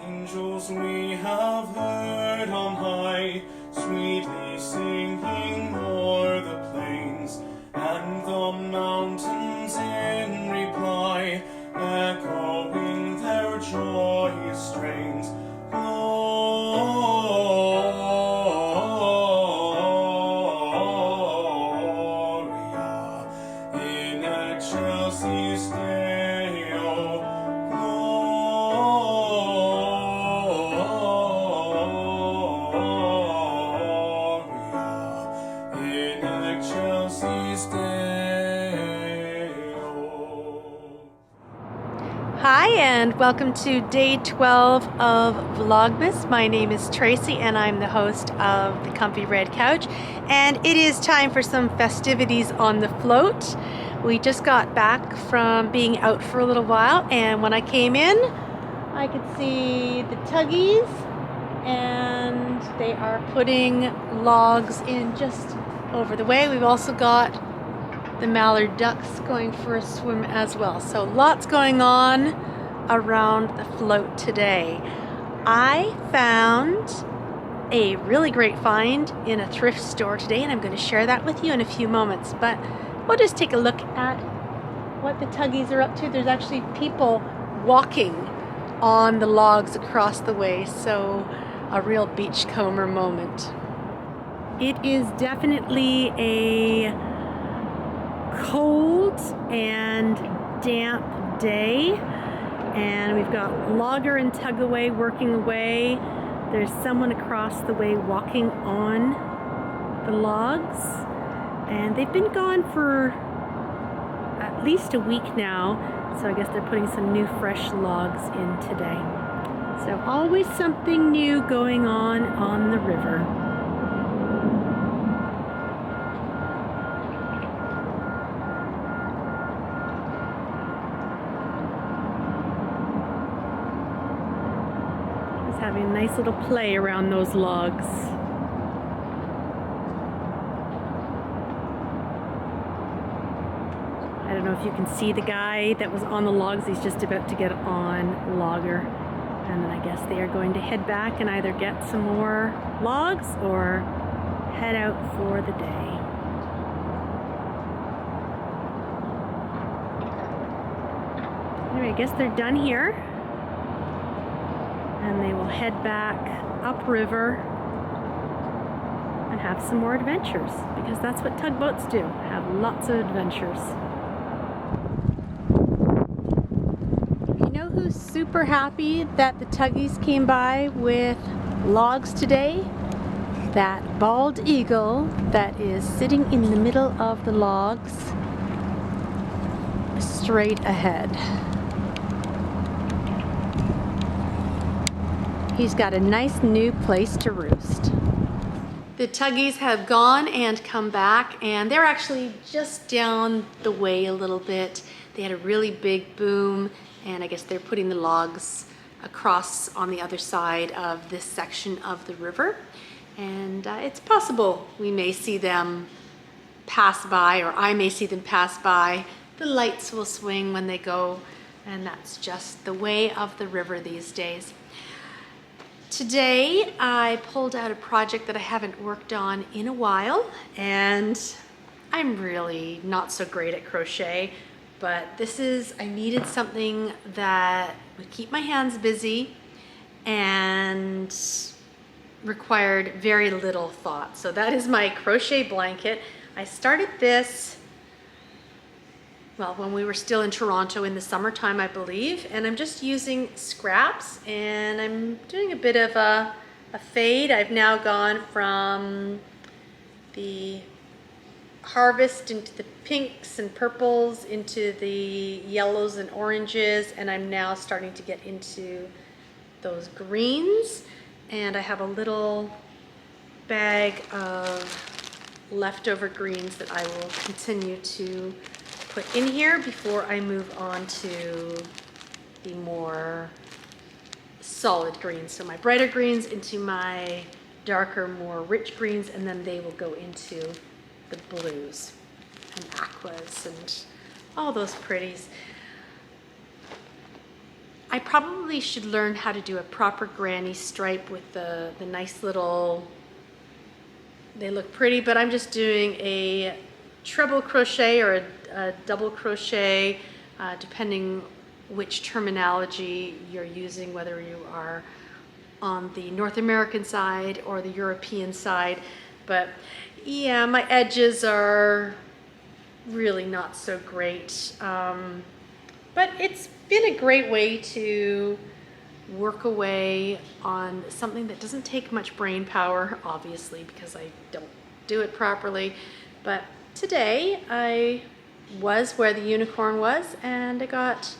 Angels we have heard on high, sweetly singing o'er the plains, and the mountains in reply, echoing their joyous strains. Gloria in excelsis Deo. In excelsis Deo. Hi and welcome to day 12 of Vlogmas. My name is Tracy and I'm the host of the Comfy Red Couch, and it is time for some festivities on the float. We just got back from being out for a little while, and when I came in I could see the Tuggies, and they are putting logs in just over the way. We've also got the mallard ducks going for a swim as well. So lots going on around the float today. I found a really great find in a thrift store today, and I'm going to share that with you in a few moments. But we'll just take a look at what the Tuggies are up to. There's actually people walking on the logs across the way, so a real beachcomber moment. It is definitely a cold and damp day, and we've got logger and tug away working away. There's someone across the way walking on the logs, and they've been gone for at least a week now, so I guess they're putting some new fresh logs in today. So always something new going on the river. Having a nice little play around those logs. I don't know if you can see the guy that was on the logs. He's just about to get on logger, and then I guess they are going to head back and either get some more logs or head out for the day. Anyway, I guess they're done here, and they will head back upriver and have some more adventures, because that's what tugboats do, have lots of adventures. You know who's super happy that the Tuggies came by with logs today? That bald eagle that is sitting in the middle of the logs straight ahead. He's got a nice new place to roost. The Tuggies have gone and come back, and they're actually just down the way a little bit. They had a really big boom, and I guess they're putting the logs across on the other side of this section of the river. And it's possible we may see them pass by, or I may see them pass by. The lights will swing when they go, and that's just the way of the river these days. Today I pulled out a project that I haven't worked on in a while, and I'm really not so great at crochet, but I needed something that would keep my hands busy and required very little thought. So that is my crochet blanket. I started this, well, when we were still in Toronto in the summertime, I believe, and I'm just using scraps, and I'm doing a bit of a fade. I've now gone from the harvest into the pinks and purples, into the yellows and oranges, and I'm now starting to get into those greens, and I have a little bag of leftover greens that I will continue to put in here before I move on to the more solid greens. So my brighter greens into my darker, more rich greens, and then they will go into the blues and aquas and all those pretties. I probably should learn how to do a proper granny stripe with the nice little, they look pretty, but I'm just doing a treble crochet or a double crochet, depending which terminology you're using, whether you are on the North American side or the European side. But yeah, my edges are really not so great. But it's been a great way to work away on something that doesn't take much brain power, obviously, because I don't do it properly. But today I was where the unicorn was, and I got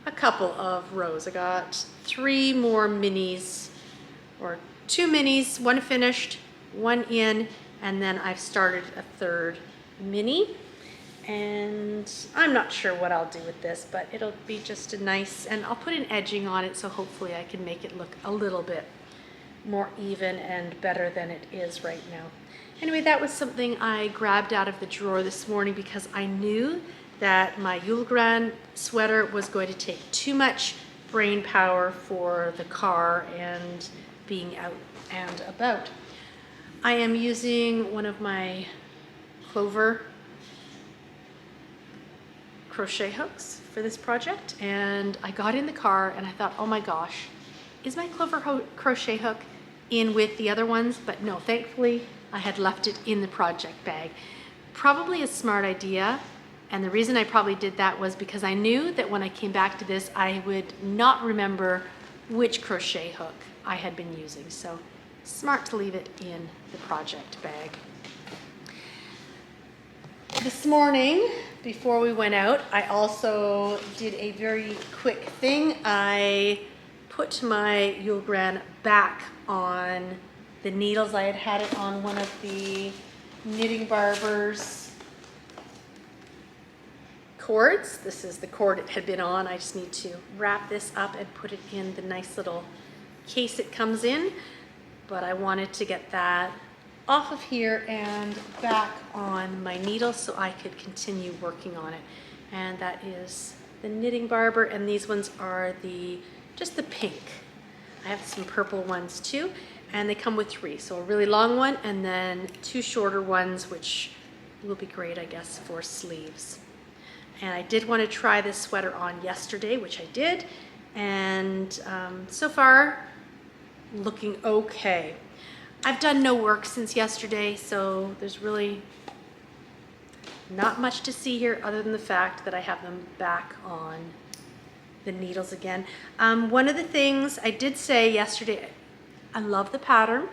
a couple of rows. I got 3 more minis, or 2 minis, 1 finished, 1 in, and then I've started a 3rd mini. And I'm not sure what I'll do with this, but it'll be just a nice, and I'll put an edging on it, so hopefully I can make it look a little bit more even and better than it is right now. Anyway, that was something I grabbed out of the drawer this morning because I knew that my Yule Grand sweater was going to take too much brain power for the car and being out and about. I am using one of my clover crochet hooks for this project, and I got in the car and I thought, oh my gosh, is my clover crochet hook in with the other ones? But no, thankfully I had left it in the project bag. Probably a smart idea, and the reason I probably did that was because I knew that when I came back to this I would not remember which crochet hook I had been using, so smart to leave it in the project bag. This morning, before we went out, I also did a very quick thing. I put my Yule Grand back on the needles. I had it on one of the Knitting Barber's cords. This is the cord it had been on. I just need to wrap this up and put it in the nice little case it comes in. But I wanted to get that off of here and back on my needle so I could continue working on it. And that is the Knitting Barber, and these ones are just the pink. I have some purple ones too, and they come with 3. So a really long one and then 2 shorter ones, which will be great, I guess, for sleeves. And I did want to try this sweater on yesterday, which I did, and so far looking okay. I've done no work since yesterday, so there's really not much to see here other than the fact that I have them back on the needles again. One of the things I did say yesterday, I love the pattern.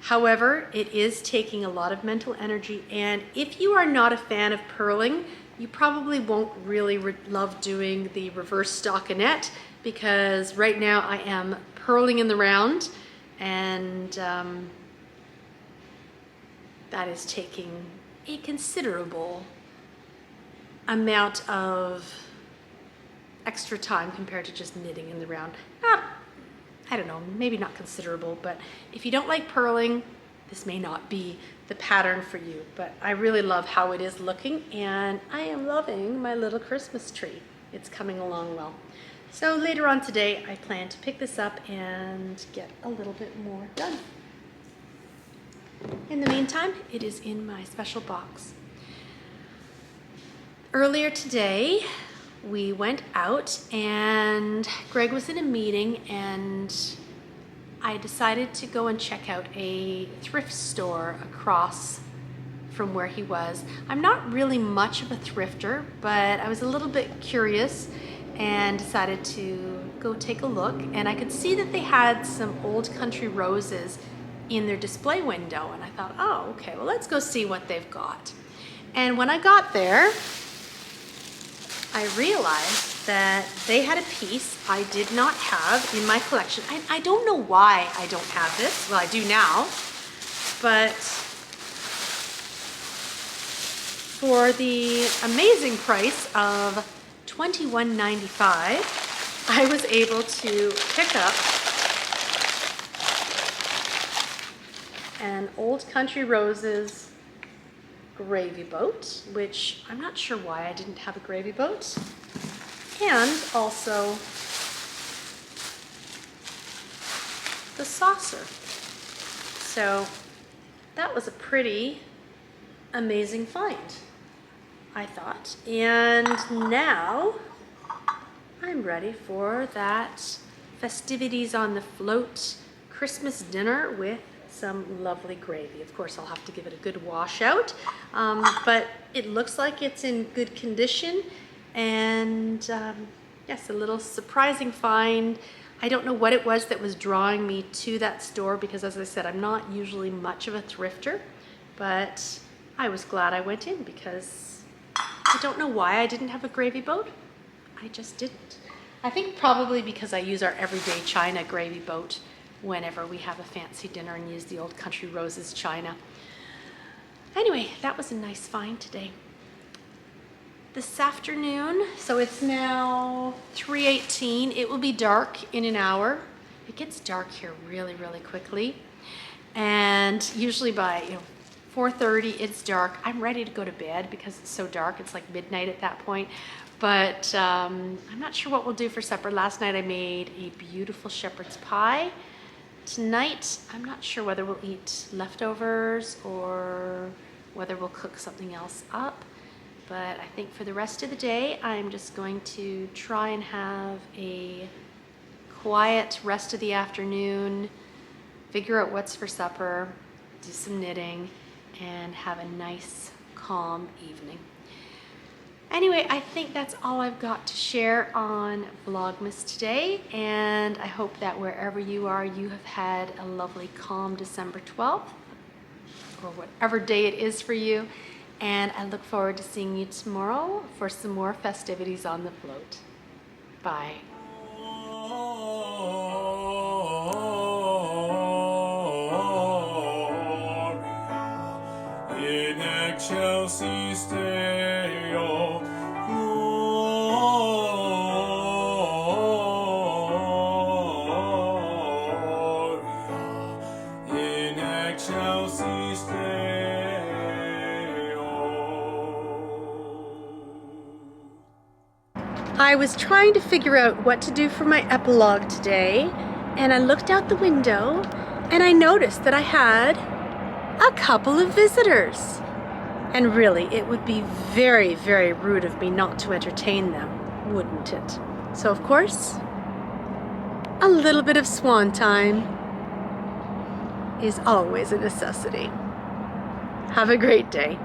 However, it is taking a lot of mental energy, and if you are not a fan of purling, you probably won't really love doing the reverse stockinette, because right now I am purling in the round, and that is taking a considerable amount of extra time compared to just knitting in the round. I don't know, maybe not considerable, but if you don't like purling, this may not be the pattern for you. But I really love how it is looking, and I am loving my little Christmas tree. It's coming along well. So later on today, I plan to pick this up and get a little bit more done. In the meantime, it is in my special box. Earlier today, we went out and Greg was in a meeting, and I decided to go and check out a thrift store across from where he was. I'm not really much of a thrifter, but I was a little bit curious and decided to go take a look, and I could see that they had some old country roses in their display window, and I thought, oh, okay, well, let's go see what they've got. And when I got there, I realized that they had a piece I did not have in my collection. I don't know why I don't have this. Well, I do now, but for the amazing price of $21.95, I was able to pick up an Old Country Roses gravy boat, which I'm not sure why I didn't have a gravy boat, and also the saucer. So that was a pretty amazing find, I thought. And now I'm ready for that Festivities on the Float Christmas dinner with some lovely gravy. Of course, I'll have to give it a good wash out, but it looks like it's in good condition. And yes, a little surprising find. I don't know what it was that was drawing me to that store because, as I said, I'm not usually much of a thrifter, but I was glad I went in because I don't know why I didn't have a gravy boat. I just didn't. I think probably because I use our everyday china gravy boat whenever we have a fancy dinner and use the old Country Roses china. Anyway, that was a nice find today. This afternoon, so it's now 3:18. It will be dark in an hour. It gets dark here really, really quickly. And usually by 4:30 it's dark. I'm ready to go to bed because it's so dark. It's like midnight at that point. But I'm not sure what we'll do for supper. Last night I made a beautiful shepherd's pie. Tonight, I'm not sure whether we'll eat leftovers or whether we'll cook something else up. But I think for the rest of the day, I'm just going to try and have a quiet rest of the afternoon, figure out what's for supper, do some knitting, and have a nice, calm evening. Anyway, I think that's all I've got to share on Vlogmas today, and I hope that wherever you are, you have had a lovely, calm December 12th, or whatever day it is for you, and I look forward to seeing you tomorrow for some more festivities on the float. Bye. In excelsis Deo, Gloria, in excelsis Deo. I was trying to figure out what to do for my epilogue today, and I looked out the window and I noticed that I had a couple of visitors. And really, it would be very, very rude of me not to entertain them, wouldn't it? So of course, a little bit of swan time is always a necessity. Have a great day.